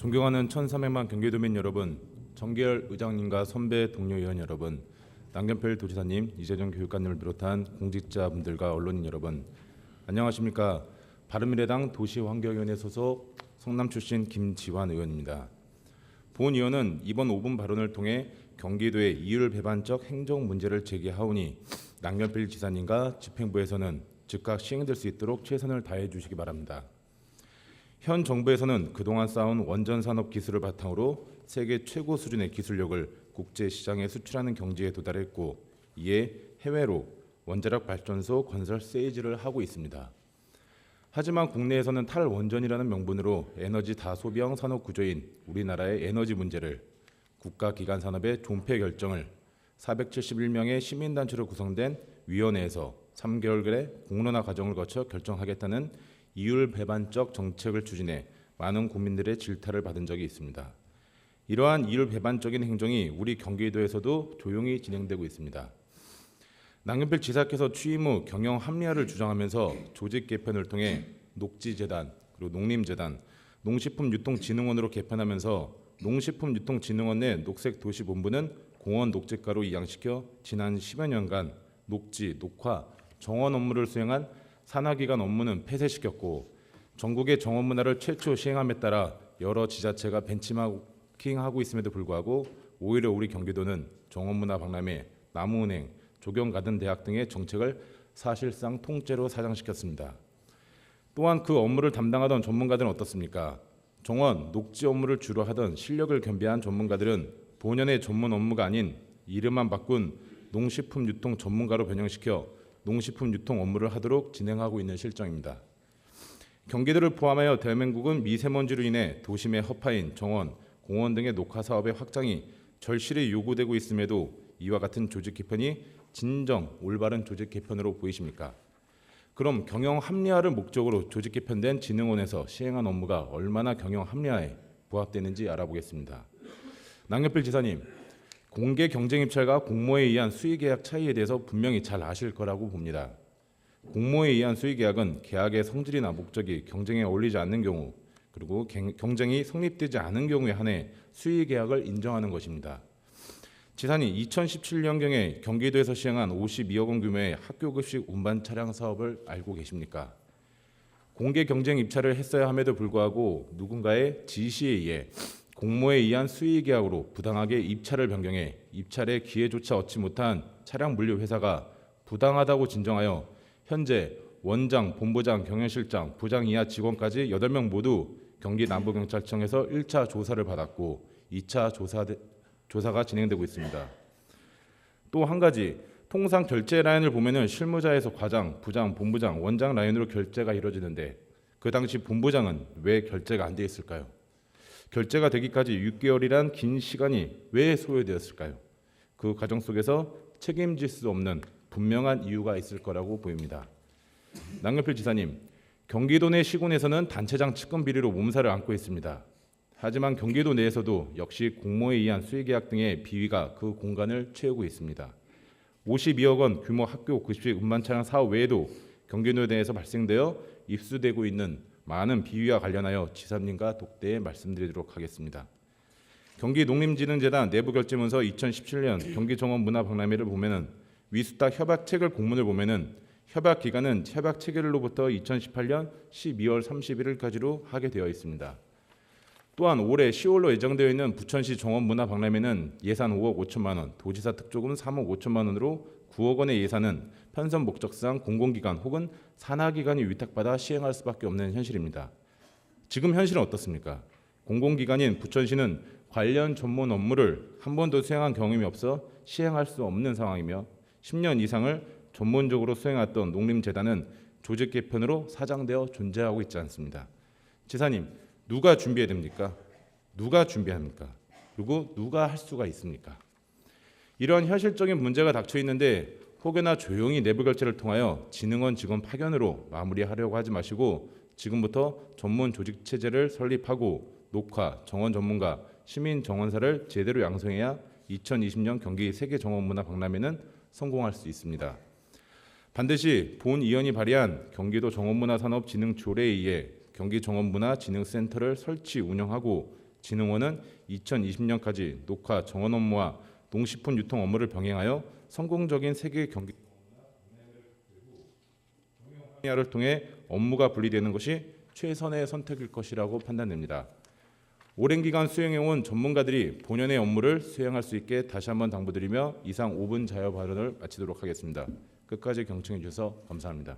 존경하는 1300만 경기도민 여러분, 정계열 의장님과 선배 동료 의원 여러분, 남경필 도지사님, 이재정 교육감님을 비롯한 공직자분들과 언론인 여러분, 안녕하십니까? 바른미래당 도시환경위원회 소속 성남 출신 김지환 의원입니다. 본 의원은 이번 5분 발언을 통해 경기도의 이율배반적 행정 문제를 제기하오니 남경필 지사님과 집행부에서는 즉각 시행될 수 있도록 최선을 다해 주시기 바랍니다. 현 정부에서는 그동안 쌓아온 원전 산업 기술을 바탕으로 세계 최고 수준의 기술력을 국제 시장에 수출하는 경지에 도달했고, 이에 해외로 원자력 발전소 건설 세이즈를 하고 있습니다. 하지만 국내에서는 탈원전이라는 명분으로 에너지 다소비형 산업 구조인 우리나라의 에너지 문제를 국가기관 산업의 존폐 결정을 471명의 시민단체로 구성된 위원회에서 3개월간의 공론화 과정을 거쳐 결정하겠다는 이율배반적 정책을 추진해 많은 국민들의 질타를 받은 적이 있습니다. 이러한 이율배반적인 행정이 우리 경기도에서도 조용히 진행되고 있습니다. 남경필 지사께서 취임 후 경영 합리화를 주장하면서 조직 개편을 통해 녹지재단, 그리고 농림재단, 농식품유통진흥원으로 개편하면서 농식품유통진흥원 내 녹색도시본부는 공원 녹지가로 이양시켜 지난 10여 년간 녹지, 녹화, 정원 업무를 수행한 산하기관 업무는 폐쇄시켰고, 전국의 정원 문화를 최초 시행함에 따라 여러 지자체가 벤치마킹하고 있음에도 불구하고 오히려 우리 경기도는 정원 문화 박람회, 나무은행, 조경가든대학 등의 정책을 사실상 통째로 사장시켰습니다. 또한 그 업무를 담당하던 전문가들은 어떻습니까? 정원, 녹지 업무를 주로 하던 실력을 겸비한 전문가들은 본연의 전문 업무가 아닌 이름만 바꾼 농식품 유통 전문가로 변형시켜 농식품 유통 업무를 하도록 진행하고 있는 실정입니다. 경기도를 포함하여 대한민국은 미세먼지로 인해 도심의 허파인 정원, 공원 등의 녹화 사업의 확장이 절실히 요구되고 있음에도 이와 같은 조직 개편이 진정 올바른 조직 개편으로 보이십니까? 그럼 경영 합리화를 목적으로 조직 개편된 진흥원에서 시행한 업무가 얼마나 경영 합리화에 부합되는지 알아보겠습니다. 남경필 지사님, 공개 경쟁 입찰과 공모에 의한 수의 계약 차이에 대해서 분명히 잘 아실 거라고 봅니다. 공모에 의한 수의 계약은 계약의 성질이나 목적이 경쟁에 어울리지 않는 경우, 그리고 경쟁이 성립되지 않은 경우에 한해 수의 계약을 인정하는 것입니다. 지사님, 2017년경에 경기도에서 시행한 52억 원 규모의 학교급식 운반 차량 사업을 알고 계십니까? 공개 경쟁 입찰을 했어야 함에도 불구하고 누군가의 지시에 의해 공모에 의한 수의 계약으로 부당하게 입찰을 변경해 입찰의 기회조차 얻지 못한 차량 물류 회사가 부당하다고 진정하여 현재 원장, 본부장, 경영실장, 부장 이하 직원까지 8명 모두 경기 남부경찰청에서 1차 조사를 받았고 2차 조사가 진행되고 있습니다. 또 한 가지, 통상 결제 라인을 보면은 실무자에서 과장, 부장, 본부장, 원장 라인으로 결제가 이루어지는데 그 당시 본부장은 왜 결제가 안 돼 있을까요? 결제가 되기까지 6개월이란 긴 시간이 왜 소요되었을까요? 그 과정 속에서 책임질 수 없는 분명한 이유가 있을 거라고 보입니다. 남경필 지사님, 경기도 내 시군에서는 단체장 측근 비리로 몸살을 앓고 있습니다. 하지만 경기도 내에서도 역시 공모에 의한 수의계약 등의 비위가 그 공간을 채우고 있습니다. 52억 원 규모 학교 급식 운반 차량 사업 외에도 경기도 내에서 발생되어 입수되고 있는 많은 비위와 관련하여 지사님과 독대에 말씀드리도록 하겠습니다. 경기농림진흥재단 내부결제문서 2017년 경기정원문화박람회를 보면은 위수탁 협약체결 공문을 보면은 협약 기간은 협약 체결로부터 2018년 12월 31일까지로 하게 되어 있습니다. 또한 올해 10월로 예정되어 있는 부천시 정원문화박람회는 예산 5억 5천만 원, 도지사 특조금 3억 5천만 원으로 9억 원의 예산은 편성 목적상 공공기관 혹은 산하기관이 위탁받아 시행할 수밖에 없는 현실입니다. 지금 현실은 어떻습니까? 공공기관인 부천시는 관련 전문 업무를 한 번도 수행한 경험이 없어 시행할 수 없는 상황이며 10년 이상을 전문적으로 수행했던 농림재단은 조직 개편으로 사장되어 존재하고 있지 않습니다. 지사님, 누가 준비해야 됩니까? 누가 준비합니까? 그리고 누가 할 수가 있습니까? 이러한 현실적인 문제가 닥쳐 있는데 혹여나 조용히 내부 결제를 통하여 진흥원 직원 파견으로 마무리하려고 하지 마시고 지금부터 전문 조직 체제를 설립하고 녹화, 정원 전문가, 시민 정원사를 제대로 양성해야 2020년 경기 세계 정원문화 박람회는 성공할 수 있습니다. 반드시 본 의원이 발의한 경기도 정원문화산업진흥조례에 의해 경기정원문화진흥센터를 설치 운영하고 진흥원은 2020년까지 녹화, 정원 업무와 농식품 유통 업무를 병행하여 성공적인 세계 경기 를 통해 업무가 분리되는 것이 최선의 선택일 것이라고 판단됩니다. 오랜 기간 수행해온 전문가들이 본연의 업무를 수행할 수 있게 다시 한번 당부드리며 이상 5분 자유 발언을 마치도록 하겠습니다. 끝까지 경청해 주셔서 감사합니다.